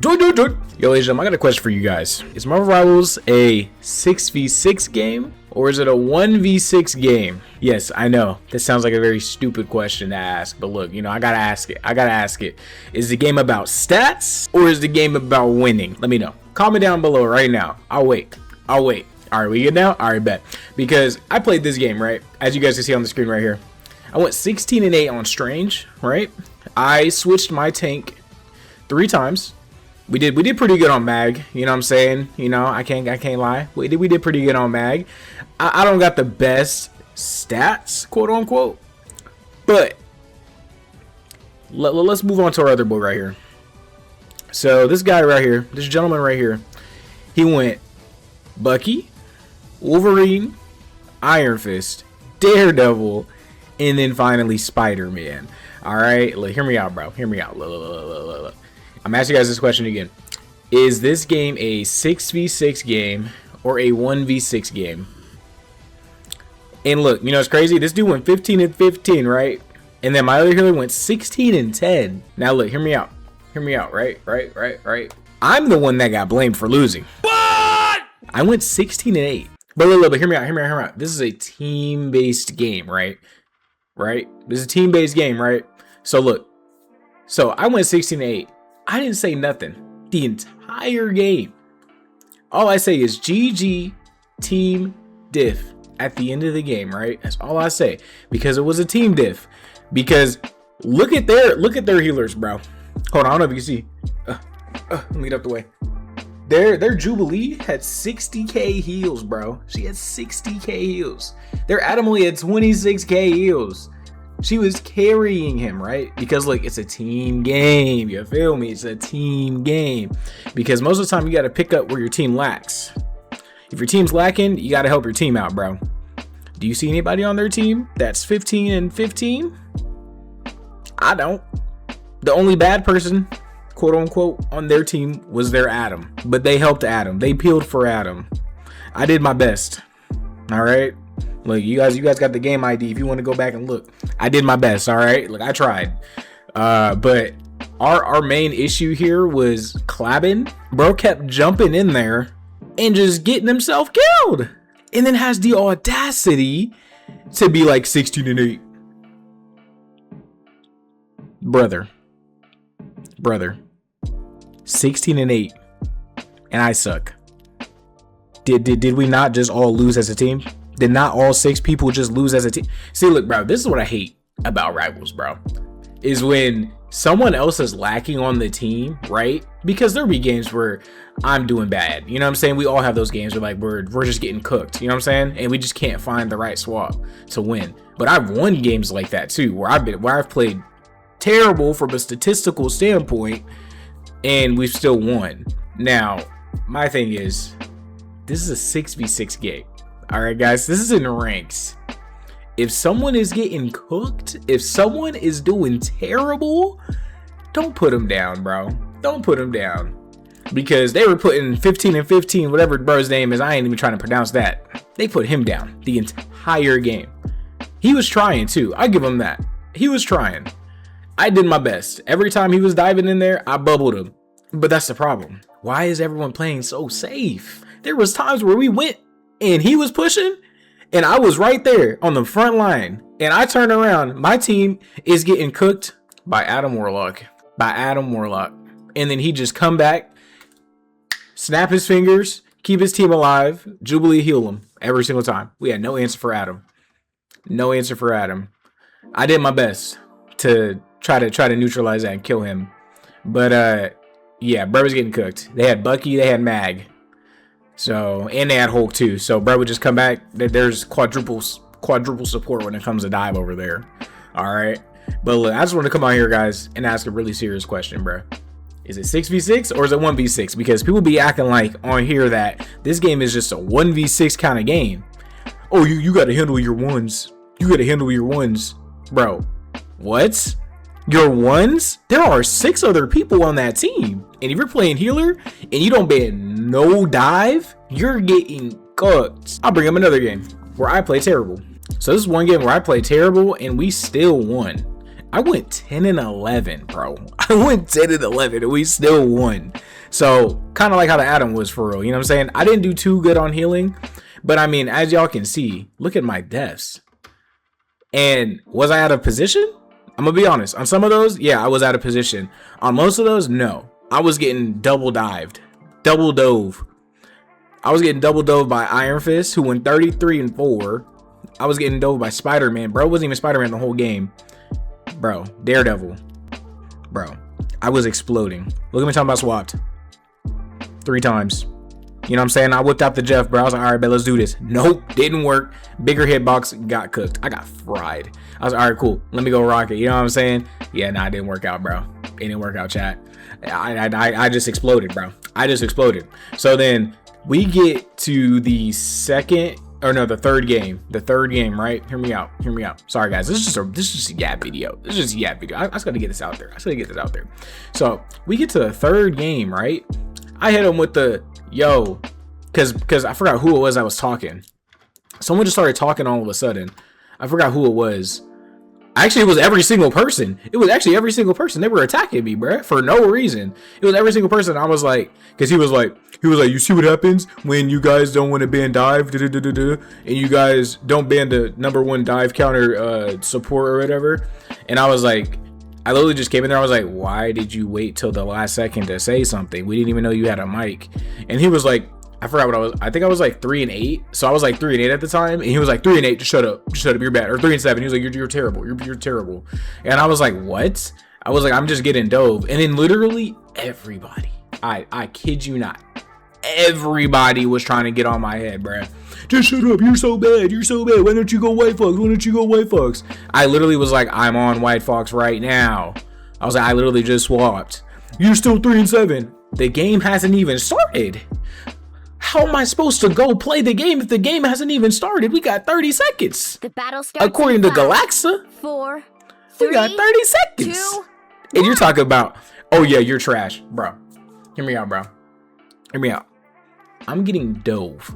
Yo, Asian, I got a question for you guys. Is Marvel Rivals a 6v6 game or is it a 1v6 game? Yes, I know this sounds like a very stupid question to ask, but look, I gotta ask it. Is the game about stats or is the game about winning? Let me know. Comment down below right now. I'll wait. All right, we good now? All right, bet. Because I played this game, right? As you guys can see on the screen right here. I went 16-8 on Strange, right? I switched my tank 3 times. We did pretty good on Mag, you know what I'm saying? I can't lie. We did pretty good on Mag. I don't got the best stats, quote unquote. But let's move on to our other boy right here. So this guy right here, this gentleman right here, he went Bucky, Wolverine, Iron Fist, Daredevil, and then finally Spider-Man. All right, look, hear me out, bro. Hear me out. Look. I'm asking you guys this question again. Is this game a 6v6 game or a 1v6 game? And look, it's crazy. This dude went 15-15, right? And then my other healer went 16-10. Now look, hear me out. Hear me out, right? I'm the one that got blamed for losing. What? I went 16-8. But look, hear me out. This is a team-based game, right? This is a team-based game, right? So look. So I went 16-8. I didn't say nothing the entire game. All I say is GG team diff at the end of the game, right? That's all I say, because it was a team diff. Because look at their healers, bro. Hold on, I don't know if you can see. Let me get up the way. Their Jubilee had 60k heals, bro. She had 60k heals. Their Adam only had 26k heals. She was carrying him, right? Because look, it's a team game. You feel me? It's a team game. Because most of the time you got to pick up where your team lacks. If your team's lacking, you got to help your team out, bro. Do you see anybody on their team that's 15-15? I don't. The only bad person, quote unquote, on their team was their Adam. But they helped Adam. They peeled for Adam. I did my best. All right. Look, you guys got the game ID if you want to go back and look. I did my best, all right? Look, I tried. But our main issue here was Clabbin. Bro kept jumping in there and just getting himself killed. And then has the audacity to be like 16-8. Brother. 16-8. And I suck. Did we not just all lose as a team? Did not all 6 people just lose as a team? See, look, bro, this is what I hate about Rivals, bro. Is when someone else is lacking on the team, right? Because there'll be games where I'm doing bad. You know what I'm saying? We all have those games where like we're just getting cooked. You know what I'm saying? And we just can't find the right swap to win. But I've won games like that too, where I've played terrible from a statistical standpoint, and we've still won. Now, my thing is, this is a 6v6 game. All right, guys, this is in ranks. If someone is getting cooked, if someone is doing terrible, don't put them down, bro. Don't put them down. Because they were putting 15-15, whatever bro's name is. I ain't even trying to pronounce that. They put him down the entire game. He was trying too. I give him that. He was trying. I did my best. Every time he was diving in there, I bubbled him. But that's the problem. Why is everyone playing so safe? There was times where we went and he was pushing and I was right there on the front line, and I turned around. My team is getting cooked by Adam Warlock. And then he just come back, snap his fingers, keep his team alive, Jubilee heal him every single time. We had no answer for Adam. I did my best to try to neutralize that and kill him. But yeah, bro was getting cooked. They had Bucky, they had Mag. So, and they had Hulk too. So bro would just come back. There's quadruple support when it comes to dive over there. All right. But look, I just want to come out here, guys, and ask a really serious question, bro. Is it 6v6 or is it 1v6? Because people be acting like on here that this game is just a 1v6 kind of game. Oh, you got to handle your ones. Bro, what? Your ones? There are 6 other people on that team. And if you're playing healer and you don't ban no dive, you're getting cooked. I'll bring up another game where I play terrible. So this is one game where I play terrible and we still won. I went 10-11, bro. I went 10-11 and we still won. So kind of like how the Atom was for real. You know what I'm saying? I didn't do too good on healing, but I mean, as y'all can see, look at my deaths. And was I out of position? I'm gonna be honest. On some of those, yeah, I was out of position. On most of those, no. I was getting double dove. I was getting double dove by Iron Fist, who went 33-4. I was getting dove by Spider-Man. Bro, wasn't even Spider-Man the whole game. Bro, Daredevil. Bro, I was exploding. Look at me talking about swapped 3 times. You know what I'm saying? I whipped out the Jeff, bro. I was like, all right, bet, let's do this. Nope, didn't work. Bigger hitbox, got cooked. I got fried. I was like, all right, cool. Let me go rock it. You know what I'm saying? Yeah, nah, it didn't work out, bro. It didn't work out, chat. I just exploded, bro. I just exploded. So then we get to the third game. The third game, right? Hear me out. Sorry, guys. This is just a yap video. I just gotta get this out there. So we get to the third game, right? I hit him with the yo, because I forgot who it was I was talking. Someone just started talking all of a sudden. I forgot who it was. Actually, it was every single person. They were attacking me, bruh, for no reason. It was every single person. I was like, because he was like, you see what happens when you guys don't want to ban dive, and you guys don't ban the #1 dive counter support or whatever. And I was like, I literally just came in there. I was like, why did you wait till the last second to say something? We didn't even know you had a mic. And he was like, I forgot what I was. I think I was like 3-8. So I was like 3-8 at the time. And he was like 3-8. Just shut up. You're bad. Or 3-7. He was like, you're terrible. You're terrible. And I was like, what? I was like, I'm just getting dove. And then literally everybody, I kid you not, everybody was trying to get on my head, bruh. Just shut up. You're so bad. Why don't you go White Fox? I literally was like, I'm on White Fox right now. I was like, I literally just swapped. You're still 3-7. The game hasn't even started. How am I supposed to go play the game if the game hasn't even started? We got 30 seconds. The battle starts. According to Galaxa, 4, 3, we got 30 seconds. 2, and you're talking about, oh yeah, you're trash, bro. Hear me out, bro. Hear me out. I'm getting dove.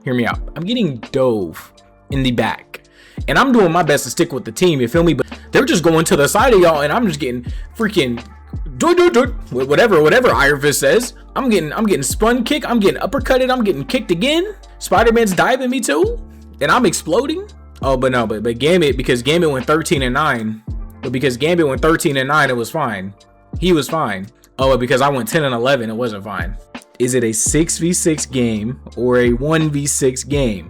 Hear me out. I'm getting dove in the back. And I'm doing my best to stick with the team, you feel me? But they're just going to the side of y'all, and I'm just getting freaking whatever Iron Fist says. I'm getting spun kick, I'm getting uppercutted, I'm getting kicked again. Spider-Man's diving me too, and I'm exploding. Oh, but Gambit, because Gambit went 13-9. But because Gambit went 13-9, it was fine. He was fine. Oh, but because I went 10-11, it wasn't fine. Is it a 6v6 game or a 1v6 game?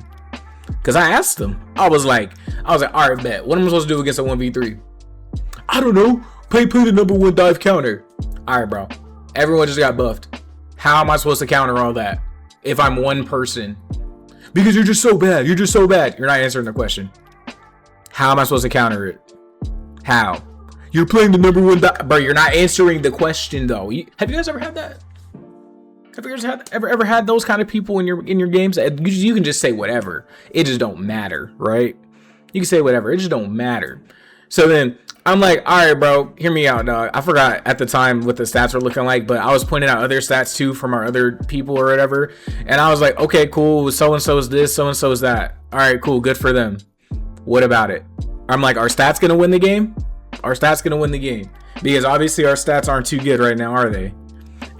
Because I asked him. I was like, all right, bet. What am I supposed to do against a 1v3? I don't know. Play the #1 dive counter. All right, bro. Everyone just got buffed. How am I supposed to counter all that if I'm one person? Because you're just so bad. You're not answering the question. How am I supposed to counter it? How? You're playing the #1 dive. Bro, you're not answering the question, though. Have you guys ever had that? Have you guys ever had those kind of people in your games? You can just say whatever. It just don't matter, right? You can say whatever. It just don't matter. So then I'm like, all right, bro, hear me out, dog. I forgot at the time what the stats were looking like, but I was pointing out other stats too from our other people or whatever. And I was like, okay, cool. So-and-so is this, so-and-so is that. All right, cool. Good for them. What about it? I'm like, are stats going to win the game? Are stats going to win the game? Because obviously our stats aren't too good right now, are they?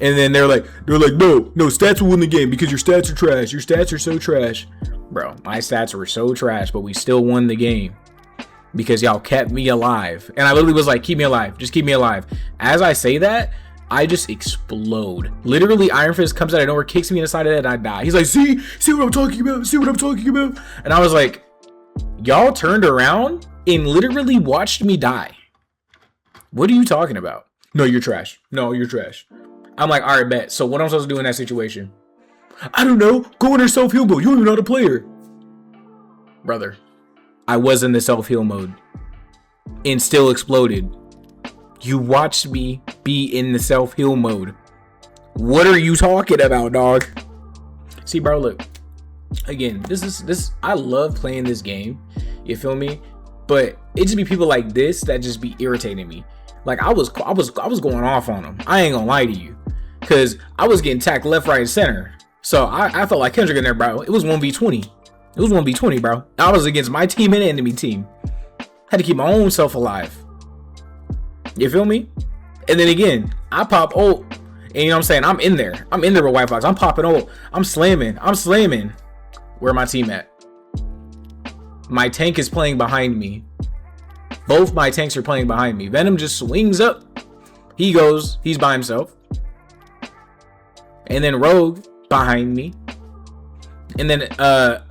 And then they're like, no, stats will win the game because your stats are trash. Your stats are so trash. Bro, my stats were so trash, but we still won the game because y'all kept me alive. And I literally was like, keep me alive. Just keep me alive. As I say that, I just explode. Literally, Iron Fist comes out of nowhere, kicks me in the side of the head, and I die. He's like, see what I'm talking about? And I was like, y'all turned around and literally watched me die. What are you talking about? No, you're trash. I'm like, all right, bet. So what am I supposed to do in that situation? I don't know. Go in her self-heal mode. You don't even know how to play her. Brother, I was in the self-heal mode and still exploded. You watched me be in the self-heal mode. What are you talking about, dog? See, bro, look. Again, this I love playing this game. You feel me? But it just be people like this that just be irritating me. Like I was going off on them. I ain't gonna lie to you. Cause I was getting tacked left, right, and center. So I felt like Kendrick in there, bro. It was 1v20. It was 1v20, bro. I was against my team and enemy team. Had to keep my own self alive. You feel me? And then again, I pop ult And you know what I'm saying? I'm in there with White Fox. I'm popping old. I'm slamming. Where my team at? My tank is playing behind me. Both my tanks are playing behind me. Venom just swings up. He's by himself. And then Rogue behind me. And then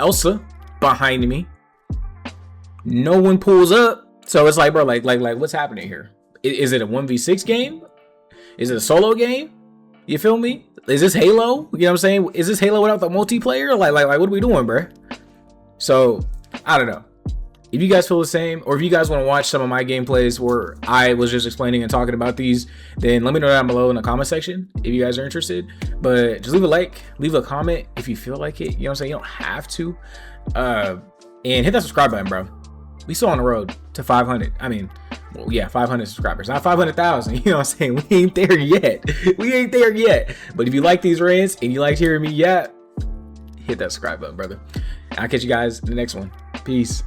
Elsa behind me. No one pulls up. So it's like, bro, like what's happening here? Is it a 1v6 game? Is it a solo game? You feel me? Is this Halo? You know what I'm saying? Is this Halo without the multiplayer? Like what are we doing, bro? So, I don't know. If you guys feel the same, or if you guys want to watch some of my gameplays where I was just explaining and talking about these, then let me know down below in the comment section if you guys are interested. But just leave a like, leave a comment if you feel like it. You know what I'm saying? You don't have to. And hit that subscribe button, bro. We still on the road to 500. I mean, well, yeah, 500 subscribers, not 500,000. You know what I'm saying? We ain't there yet. But if you like these rants and you liked hearing me, hit that subscribe button, brother. I'll catch you guys in the next one. Peace.